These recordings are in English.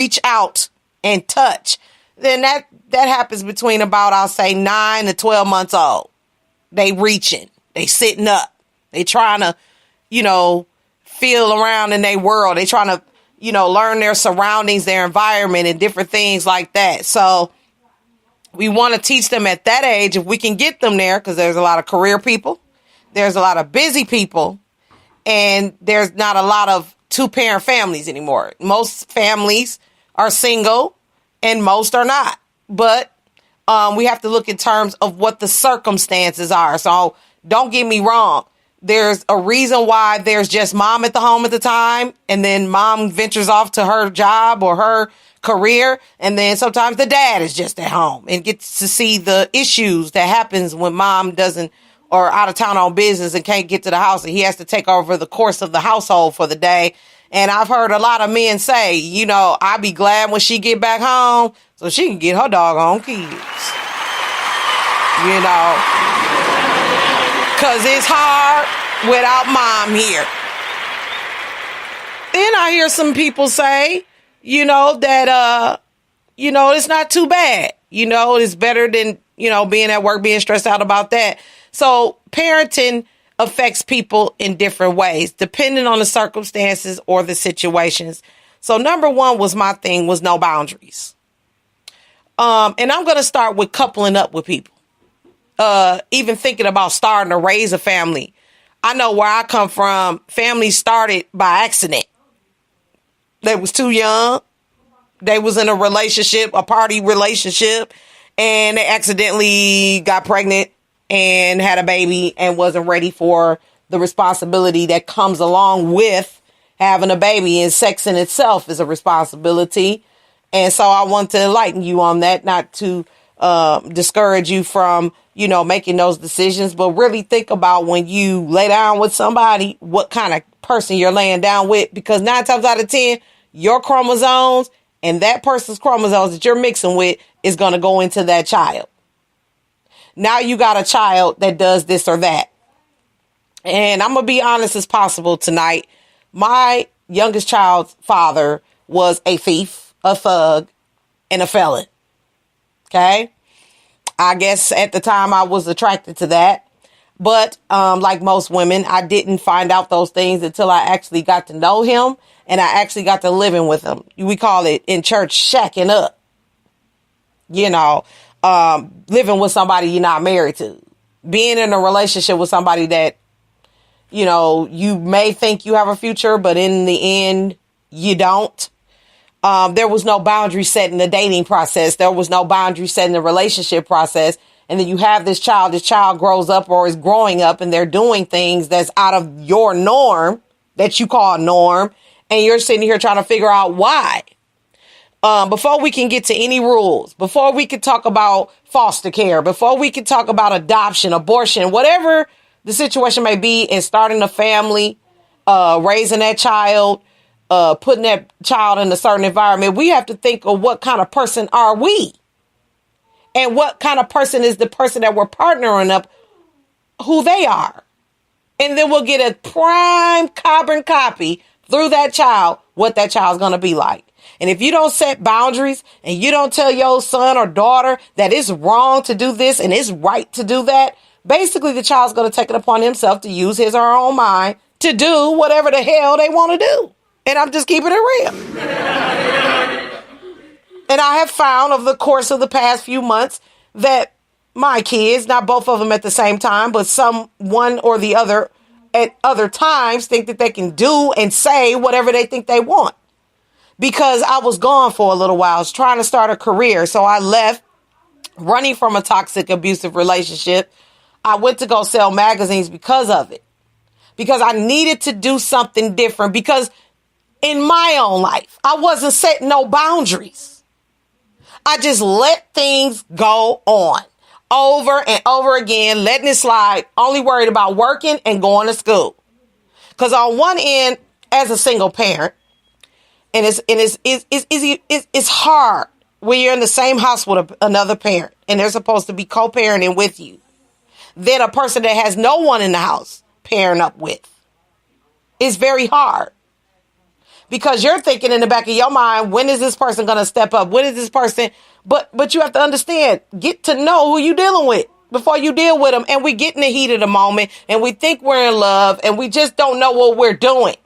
reach out and touch, then that happens between about, I'll say, 9 to 12 months old. They reaching, they sitting up, they trying to, feel around in their world. They trying to, learn their surroundings, their environment, and different things like that. So we want to teach them at that age, if we can get them there, because there's a lot of career people, there's a lot of busy people, and there's not a lot of two-parent families anymore. Most families are single and most are not. But we have to look in terms of what the circumstances are. So don't get me wrong. There's a reason why there's just mom at the home at the time, and then mom ventures off to her job or her career, and then sometimes the dad is just at home and gets to see the issues that happens when mom doesn't, or out of town on business and can't get to the house, and he has to take over the course of the household for the day. And I've heard a lot of men say, I'd be glad when she get back home so she can get her doggone kids. Because it's hard without mom here. Then I hear some people say, that, it's not too bad. It's better than, being at work, being stressed out about that. So parenting affects people in different ways, depending on the circumstances or the situations. So number one was no boundaries. And I'm going to start with coupling up with people. Even thinking about starting to raise a family. I know where I come from, families started by accident. They was too young. They was in a relationship, a party relationship, and they accidentally got pregnant and had a baby and wasn't ready for the responsibility that comes along with having a baby. And sex in itself is a responsibility. And so I want to enlighten you on that, not to discourage you from, making those decisions, but really think about when you lay down with somebody, what kind of person you're laying down with, because 9 times out of 10, your chromosomes and that person's chromosomes that you're mixing with is going to go into that child. Now you got a child that does this or that. And I'm going to be honest as possible tonight. My youngest child's father was a thief, a thug, and a felon. Okay. I guess at the time I was attracted to that. But like most women, I didn't find out those things until I actually got to know him and I actually got to living with him. We call it in church shacking up. Living with somebody you're not married to. Being in a relationship with somebody that, you may think you have a future, but in the end, you don't. There was no boundary set in the dating process. There was no boundary set in the relationship process. And then you have this child grows up or is growing up and they're doing things that's out of your norm that you call norm. And you're sitting here trying to figure out why. Before we can get to any rules, before we can talk about foster care, before we can talk about adoption, abortion, whatever the situation may be in starting a family, raising that child, putting that child in a certain environment, we have to think of what kind of person are we? And what kind of person is the person that we're partnering up, who they are. And then we'll get a prime carbon copy through that child, what that child's going to be like. And if you don't set boundaries and you don't tell your son or daughter that it's wrong to do this and it's right to do that, basically the child's going to take it upon himself to use his or her own mind to do whatever the hell they want to do. And I'm just keeping it real. And I have found over the course of the past few months that my kids, not both of them at the same time, but some one or the other at other times think that they can do and say whatever they think they want. Because I was gone for a little while. I was trying to start a career. So I left running from a toxic, abusive relationship. I went to go sell magazines because of it. Because I needed to do something different. Because in my own life, I wasn't setting no boundaries. I just let things go on over and over again, letting it slide, only worried about working and going to school. Because on one end, as a single parent, and it's hard when you're in the same house with another parent and they're supposed to be co-parenting with you. Then a person that has no one in the house pairing up with. It's very hard because you're thinking in the back of your mind, when is this person going to step up? When is this person? But you have to understand, get to know who you dealing with before you deal with them. And we get in the heat of the moment and we think we're in love and we just don't know what we're doing.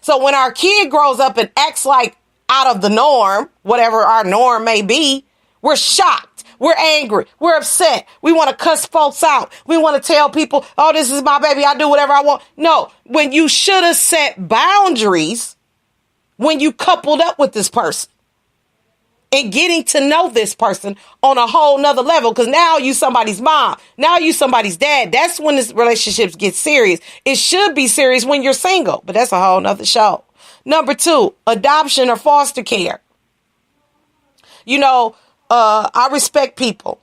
So when our kid grows up and acts like out of the norm, whatever our norm may be, we're shocked. We're angry. We're upset. We want to cuss folks out. We want to tell people, oh, this is my baby. I do whatever I want. No, when you should have set boundaries when you coupled up with this person and getting to know this person on a whole nother level. Because now you somebody's mom. Now you somebody's dad. That's when this relationships get serious. It should be serious when you're single, but that's a whole nother show. Number 2, adoption or foster care. You know, I respect people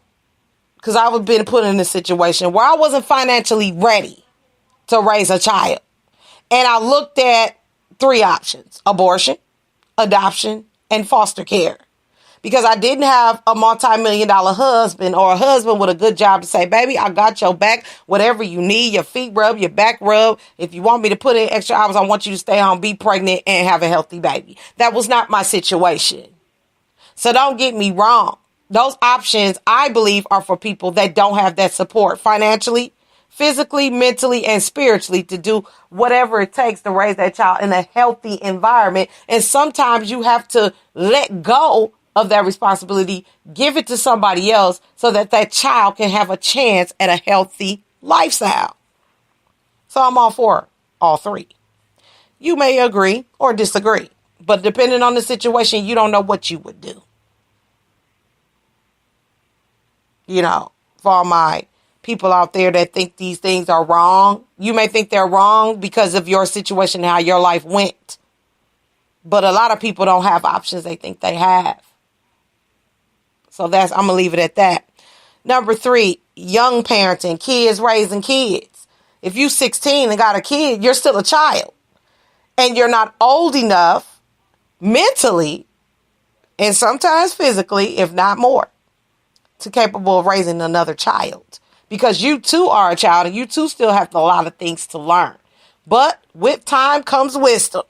because I was being put in a situation where I wasn't financially ready to raise a child. And I looked at 3 options: abortion, adoption, and foster care. Because I didn't have a multi-million-dollar husband or a husband with a good job to say, baby, I got your back, whatever you need, your feet rub, your back rub. If you want me to put in extra hours, I want you to stay home, be pregnant, and have a healthy baby. That was not my situation. So don't get me wrong. Those options, I believe, are for people that don't have that support financially, physically, mentally, and spiritually to do whatever it takes to raise that child in a healthy environment. And sometimes you have to let go of that responsibility, give it to somebody else so that that child can have a chance at a healthy lifestyle. So I'm all for all 3. You may agree or disagree, but depending on the situation, you don't know what you would do. You know, for all my people out there that think these things are wrong, you may think they're wrong because of your situation, how your life went. But a lot of people don't have options they think they have. So I'm going to leave it at that. Number 3, young parenting, kids raising kids. If you're 16 and got a kid, you're still a child. And you're not old enough mentally and sometimes physically, if not more, to capable of raising another child. Because you too are a child and you too still have a lot of things to learn. But with time comes wisdom.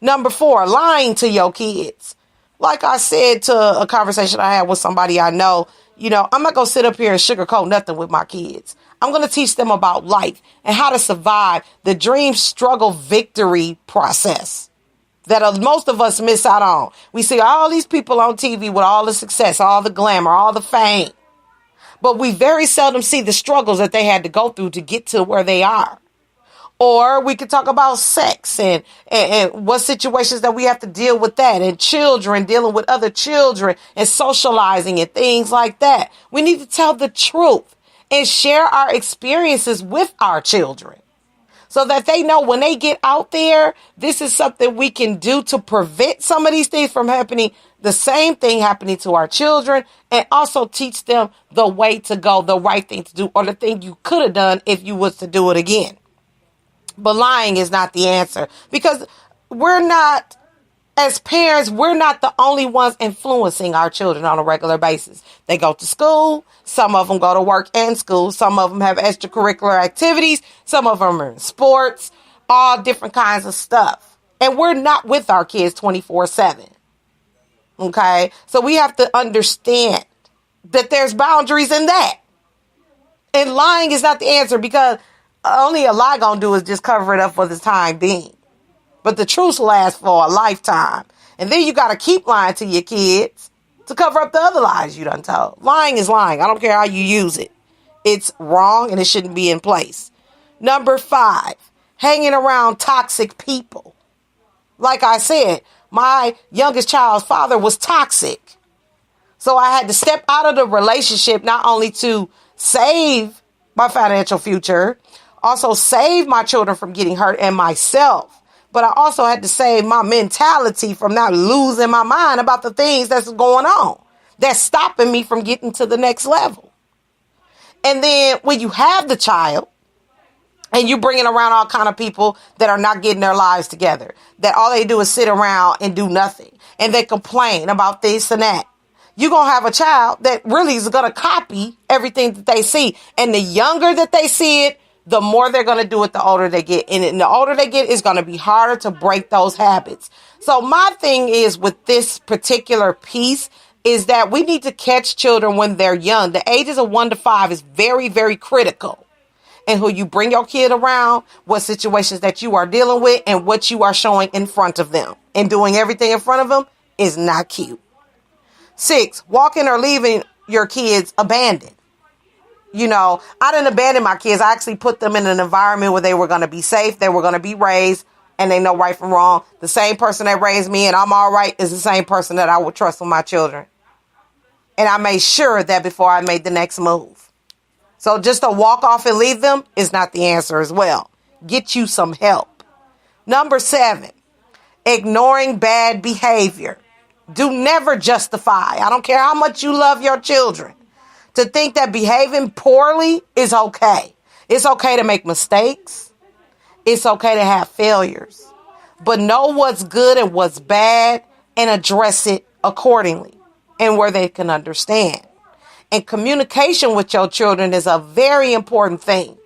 Number 4, lying to your kids. Like I said to a conversation I had with somebody I know, you know, I'm not going to sit up here and sugarcoat nothing with my kids. I'm going to teach them about life and how to survive the dream, struggle, victory process that most of us miss out on. We see all these people on TV with all the success, all the glamour, all the fame. But we very seldom see the struggles that they had to go through to get to where they are. Or we could talk about sex and what situations that we have to deal with that, and children dealing with other children and socializing and things like that. We need to tell the truth and share our experiences with our children so that they know when they get out there, this is something we can do to prevent some of these things from happening. The same thing happening to our children, and also teach them the way to go, the right thing to do, or the thing you could have done if you was to do it again. But lying is not the answer, because we're not, as parents, we're not the only ones influencing our children on a regular basis. They go to school. Some of them go to work and school. Some of them have extracurricular activities. Some of them are in sports, all different kinds of stuff. And we're not with our kids 24/7. Okay. So we have to understand that there's boundaries in that. And lying is not the answer, because only a lie gonna do is just cover it up for the time being. But the truth lasts for a lifetime. And then you got to keep lying to your kids to cover up the other lies you done told. Lying is lying. I don't care how you use it. It's wrong and it shouldn't be in place. Number 5, hanging around toxic people. Like I said, my youngest child's father was toxic. So I had to step out of the relationship, not only to save my financial future, also save my children from getting hurt and myself. But I also had to save my mentality from not losing my mind about the things that's going on, that's stopping me from getting to the next level. And then when you have the child and you bringing around all kind of people that are not getting their lives together, that all they do is sit around and do nothing, and they complain about this and that, you're going to have a child that really is going to copy everything that they see. And the younger that they see it, the more they're going to do it the older they get. And the older they get, it's going to be harder to break those habits. So my thing is with this particular piece is that we need to catch children when they're young. The ages of 1 to 5 is very, very critical. And who you bring your kid around, what situations that you are dealing with, and what you are showing in front of them. And doing everything in front of them is not cute. 6, walking or leaving your kids abandoned. You know, I didn't abandon my kids. I actually put them in an environment where they were going to be safe. They were going to be raised and they know right from wrong. The same person that raised me and I'm all right is the same person that I would trust with my children. And I made sure that before I made the next move. So just to walk off and leave them is not the answer as well. Get you some help. Number 7, ignoring bad behavior. Do never justify. I don't care how much you love your children. To think that behaving poorly is okay. It's okay to make mistakes. It's okay to have failures. But know what's good and what's bad and address it accordingly and where they can understand. And communication with your children is a very important thing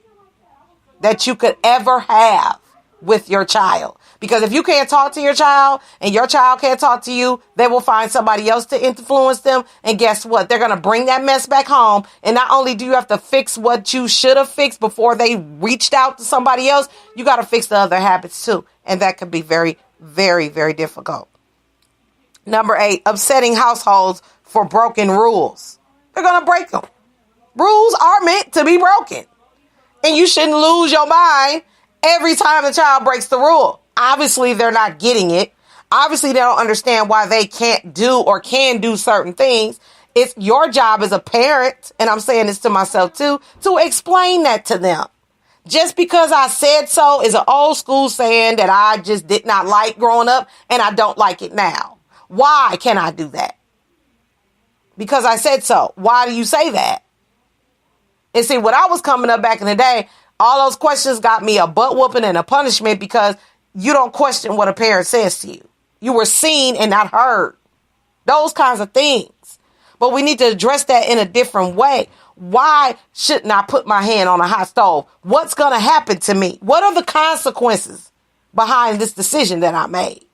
that you could ever have with your child. Because if you can't talk to your child and your child can't talk to you, they will find somebody else to influence them. And guess what? They're going to bring that mess back home. And not only do you have to fix what you should have fixed before they reached out to somebody else, you got to fix the other habits too. And that can be very, very, very difficult. Number 8, upsetting households for broken rules. They're going to break them. Rules are meant to be broken. And you shouldn't lose your mind every time the child breaks the rule. Obviously, they're not getting it. Obviously, they don't understand why they can't do or can do certain things. It's your job as a parent, and I'm saying this to myself too, to explain that to them. Just because I said so is an old school saying that I just did not like growing up, and I don't like it now. Why can I do that? Because I said so. Why do you say that? And see, when I was coming up back in the day, all those questions got me a butt whooping and a punishment because you don't question what a parent says to you. You were seen and not heard. Those kinds of things. But we need to address that in a different way. Why shouldn't I put my hand on a hot stove? What's going to happen to me? What are the consequences behind this decision that I made?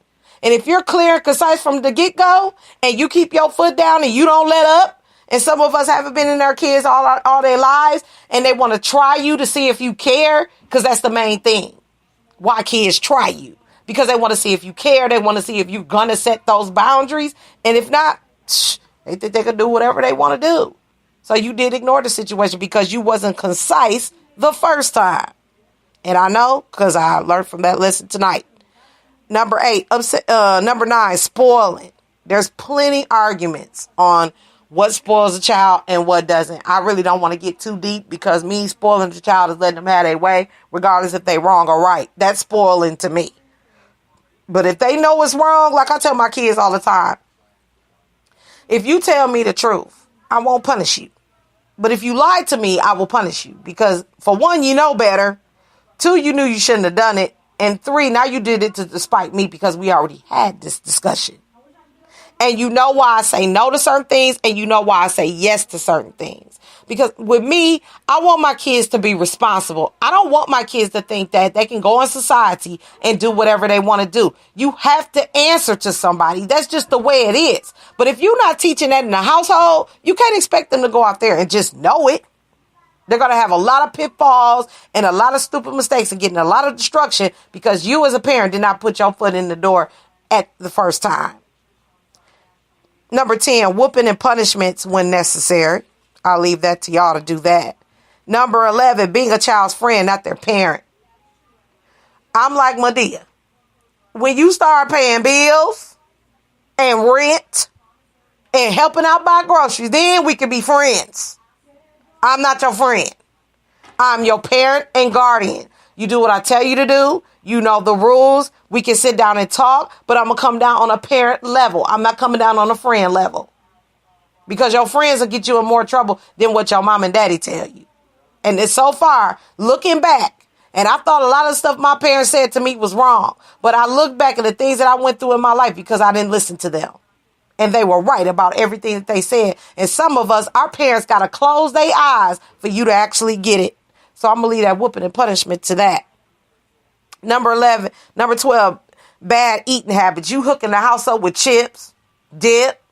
And if you're clear and concise from the get-go and you keep your foot down and you don't let up, and some of us haven't been in their kids all their lives and they want to try you to see if you care, because that's the main thing. Why kids try you? Because they want to see if you care. They want to see if you're going to set those boundaries. And if not, they think they can do whatever they want to do. So you did ignore the situation because you wasn't concise the first time. And I know because I learned from that lesson tonight. Number 9, spoiling. There's plenty arguments on what spoils a child and what doesn't. I really don't want to get too deep because me spoiling the child is letting them have their way, regardless if they wrong or right. That's spoiling to me. But if they know it's wrong, like I tell my kids all the time, if you tell me the truth, I won't punish you. But if you lie to me, I will punish you. Because for 1, you know better. 2, you knew you shouldn't have done it. And 3, now you did it to despite me because we already had this discussion. And you know why I say no to certain things and you know why I say yes to certain things. Because with me, I want my kids to be responsible. I don't want my kids to think that they can go in society and do whatever they want to do. You have to answer to somebody. That's just the way it is. But if you're not teaching that in the household, you can't expect them to go out there and just know it. They're going to have a lot of pitfalls and a lot of stupid mistakes and getting a lot of destruction because you as a parent did not put your foot in the door at the first time. Number 10, whooping and punishments when necessary. I'll leave that to y'all to do that. Number 11, being a child's friend, not their parent. I'm like Madea. When you start paying bills and rent and helping out buy groceries, then we can be friends. I'm not your friend. I'm your parent and guardian. You do what I tell you to do. You know the rules. We can sit down and talk, but I'm going to come down on a parent level. I'm not coming down on a friend level. Because your friends will get you in more trouble than what your mom and daddy tell you. And it's so far, looking back, and I thought a lot of stuff my parents said to me was wrong. But I look back at the things that I went through in my life because I didn't listen to them. And they were right about everything that they said. And some of us, our parents got to close their eyes for you to actually get it. So I'm going to leave that whooping and punishment to that. Number 12, bad eating habits. You hooking the house up with chips, dip,